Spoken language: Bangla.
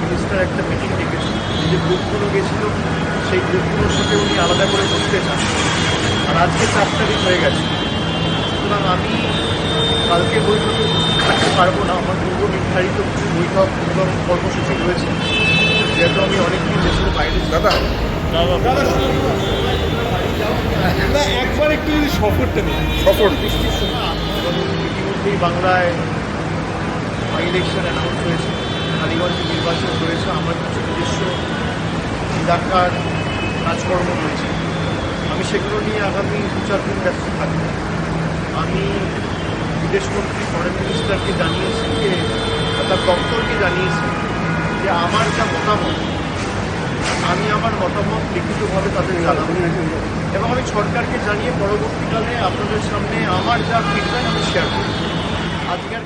মিনিস্টার একটা মিটিং ডেকেছে, যে গ্রুপগুলো গেছিল সেই গ্রুপগুলোর সাথে উনি আলাদা করে বসতে চান। আর আজকে 4 তারিখ হয়ে গেছে, সুতরাং আমি কালকে বৈঠকে থাকতে পারবো না। আমার পূর্ব নির্ধারিত কিছু বৈঠক এবং কর্মসূচি রয়েছে, যেহেতু আমি অনেকদিন দেশের বাইরে দাদা না একবার একটু যদি সফরটা নিই সফর বৃষ্টির সময় ইতিমধ্যেই বাংলায় ইলেকশন অ্যানাউন্স হয়েছে, কালীগঞ্জে নির্বাচন রয়েছে, আমার কিছু নিজস্ব এলাকার কাজকর্ম রয়েছে, আমি সেগুলো নিয়ে আগামী 2-4 দিন ব্যস্ত থাকবো। আমি বিদেশমন্ত্রী ফরেন মিনিস্টারকে জানিয়েছি, যে তার দপ্তরকে জানিয়েছি যে আমার যা মতামত, আমি আমার মতামত লিখিতভাবে তাদের জানাবো, এবং আমি সরকারকে জানিয়ে পরবর্তীকালে আপনাদের সামনে আমার যা ফিডব্যাক আমি শেয়ার করব। আজকে আর